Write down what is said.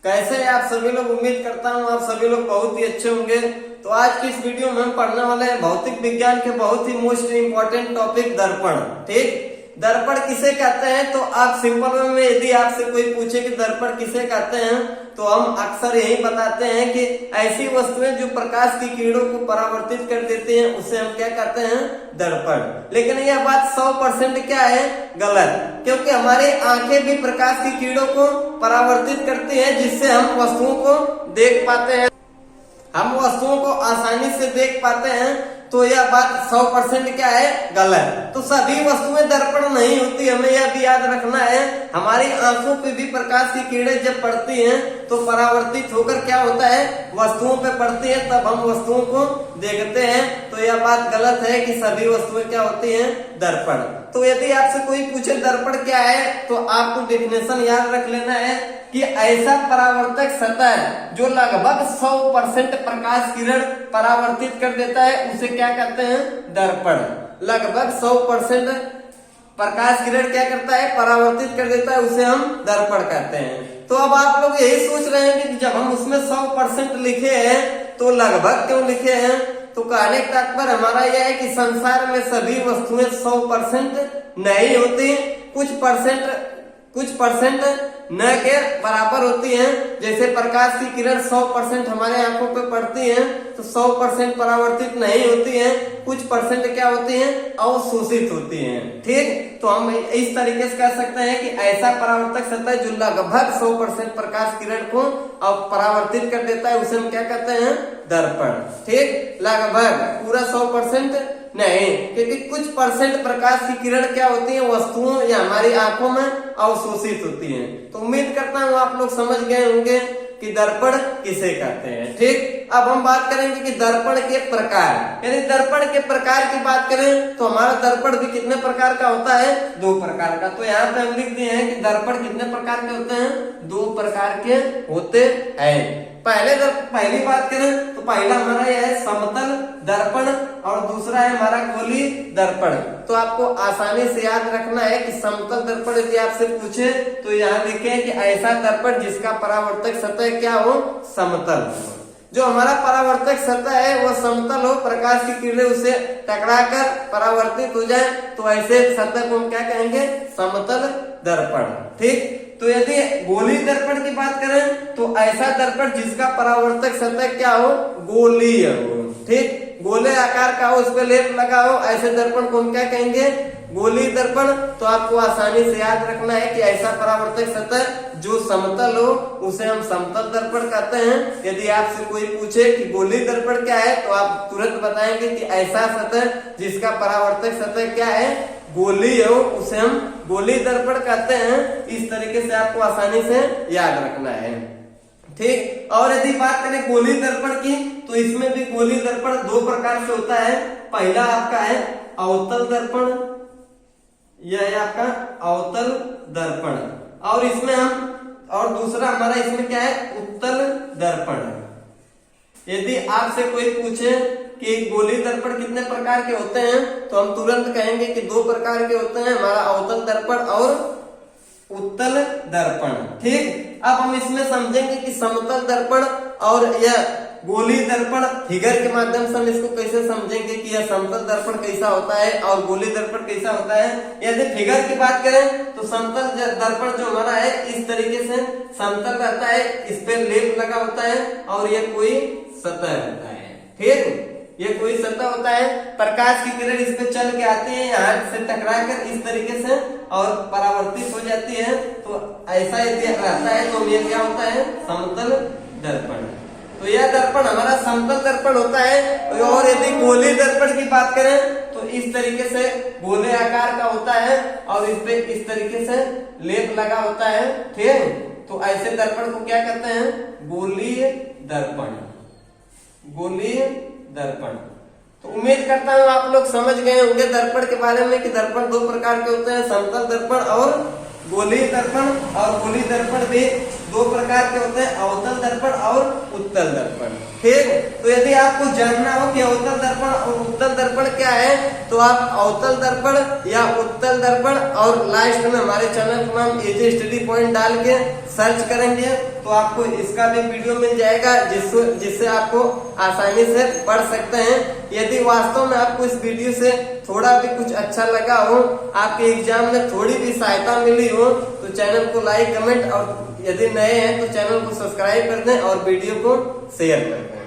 कैसे हैं आप सभी लोग। उम्मीद करता हूँ आप सभी लोग बहुत ही अच्छे होंगे। तो आज की इस वीडियो में हम पढ़ने वाले हैं भौतिक विज्ञान के बहुत ही मोस्ट इम्पोर्टेंट टॉपिक दर्पण। ठीक, दर्पण किसे कहते हैं तो आप सिंपल वे में यदि आपसे कोई पूछे कि दर्पण किसे कहते हैं तो हम अक्सर यही बताते हैं कि ऐसी वस्तुएं जो प्रकाश की किरणों को परावर्तित कर देती हैं उसे हम क्या कहते हैं, दर्पण। लेकिन यह बात 100% क्या है, गलत, क्योंकि हमारी आंखें भी प्रकाश की किरणों को परावर्तित करती हैं जिससे हम वस्तुओं को देख पाते हैं, हम वस्तुओं को आसानी से देख पाते हैं। तो यह बात 100% क्या है, गलत। तो सभी वस्तुएं दर्पण नहीं होती, हमें यह भी याद रखना है। हमारी आंखों पे भी प्रकाश की किरणें जब पड़ती हैं तो परावर्तित होकर क्या होता है, वस्तुओं पे पड़ती है, तब हम वस्तुओं को देखते हैं। तो यह बात गलत है कि सभी वस्तुएं क्या होती हैं, दर्पण। तो यदि आपसे कोई पूछे दर्पण क्या है तो आपको डेफिनेशन याद रख लेना है कि ऐसा परावर्तक सतह जो लगभग 100% प्रकाश किरण परावर्तित कर देता है उसे क्या कहते हैं, दर्पण। लगभग 100% प्रकाश किरण क्या करता है, परावर्तित कर देता है, उसे हम दर्पण कहते हैं। तो अब आप लोग यही सोच रहे हैं कि जब हम उसमें 100% लिखे हैं तो लगभग क्यों लिखे हैं। तो कहने का तात्पर्य हमारा यह है कि संसार में सभी वस्तुएं 100% नहीं होती, कुछ परसेंट न के बराबर होती हैं। जैसे प्रकाश की किरण 100% हमारे आंखों पे पड़ती है तो 100% परावर्तित नहीं होती हैं, कुछ परसेंट क्या होती हैं, अवशोषित होती हैं। ठीक, तो हम इस तरीके से कह सकते हैं कि ऐसा परावर्तक सतह जो लगभग 100% प्रकाश किरण को परावर्तित कर देता है उसे हम क्या कहते हैं, दर्पण। ठीक, लगभग पूरा 100% नहीं, क्योंकि कुछ परसेंट प्रकाश की किरण क्या होती है, वस्तुओं या हमारी आंखों में अवशोषित होती हैं। तो उम्मीद करता हूँ आप लोग समझ गए होंगे कि दर्पण किसे कहते हैं। ठीक, अब हम बात करेंगे कि दर्पण के प्रकार, यानी दर्पण के प्रकार की बात करें तो हमारा दर्पण भी कितने प्रकार का होता है, 2 प्रकार का। तो यहाँ पे हम लिख दिए हैं कि दर्पण कितने प्रकार के होते हैं, 2 प्रकार के होते हैं। पहली बात करें तो पहला हमारा यह है समतल दर्पण और दूसरा है हमारा गोली दर्पण। तो आपको आसानी से याद रखना है कि समतल दर्पण यदि आपसे पूछे तो यहाँ लिखे कि ऐसा दर्पण जिसका परावर्तक सतह क्या हो, समतल। जो हमारा परावर्तक सतह है वो समतल हो, प्रकाश की किरणें उसे टकराकर परावर्तित हो जाए, तो ऐसे सतह को हम क्या कहेंगे, समतल दर्पण। ठीक, तो यदि गोली दर्पण की बात करें तो ऐसा दर्पण जिसका परावर्तक सतह क्या हो, गोलीय हो। ठीक, गोले आकार का हो, उस पर लेप लगा हो, ऐसे दर्पण को हम क्या कहेंगे, गोली दर्पण। तो आपको आसानी से याद रखना है कि ऐसा परावर्तक सतह जो समतल हो उसे हम समतल दर्पण कहते हैं। यदि आपसे कोई पूछे कि गोली दर्पण क्या है तो आप तुरंत बताएंगे कि ऐसा सतह जिसका परावर्तक सतह क्या है, गोली हो, उसे हम गोली दर्पण कहते हैं। इस तरीके से आपको आसानी से याद रखना है। ठीक, और यदि बात करें गोली दर्पण की तो इसमें भी गोली दर्पण 2 प्रकार से होता है। पहला आपका है अवतल दर्पण, यह है आपका अवतल दर्पण, और इसमें हम और दूसरा हमारा इसमें क्या है, उत्तल दर्पण। यदि आपसे कोई पूछे कि गोली दर्पण कितने प्रकार के होते हैं तो हम तुरंत कहेंगे कि 2 प्रकार के होते हैं, हमारा अवतल दर्पण और उत्तल दर्पण। ठीक, अब हम इसमें समझेंगे कि समतल दर्पण और यह गोली दर्पण फिगर के माध्यम से हम इसको कैसे समझेंगे कि यह समतल दर्पण कैसा होता है और गोली दर्पण कैसा होता है। यदि फिगर की बात करें तो समतल दर्पण जो हमारा है इस तरीके से समतल रहता है, इस पे लेप लगा होता है और यह कोई सतह होता है। ठीक, ये कोई सतह होता है, प्रकाश की किरण इस पे चल के आती है, यहाँ से टकरा कर इस तरीके से और परावर्तित हो जाती है। तो ऐसा यदि रहता है तो ये क्या होता है, समतल दर्पण। तो यह दर्पण हमारा समतल दर्पण होता है। और यदि गोली दर्पण की बात करें तो इस तरीके से गोले आकार का होता है और इस पे इस तरीके से लेप लगा होता है। ठीक, तो ऐसे दर्पण को क्या कहते हैं, गोलीय दर्पण, गोलीय दर्पण। तो उम्मीद करता हूँ आप लोग समझ गए होंगे दर्पण के बारे में कि दर्पण 2 प्रकार के होते हैं, समतल दर्पण और गोली दर्पण। और गोली दर्पण भी दो प्रकार के होते हैं, अवतल दर्पण और उत्तल दर्पण। ठीक, तो यदि आपको जानना हो कि अवतल दर्पण और उत्तल दर्पण क्या है, तो आप अवतल दर्पण या उत्तल दर्पण और लास्ट में हमारे चैनल का नाम इजी स्टडी पॉइंट डाल के सर्च करेंगे तो आपको इसका भी वीडियो मिल जाएगा, जिससे आपको आसानी से पढ़ सकते हैं। यदि वास्तव में आपको इस वीडियो से थोड़ा भी कुछ अच्छा लगा हो, आपके एग्जाम में थोड़ी भी सहायता मिली हो, तो चैनल को लाइक, कमेंट और यदि नए हैं तो चैनल को सब्सक्राइब कर दें और वीडियो को शेयर कर दें।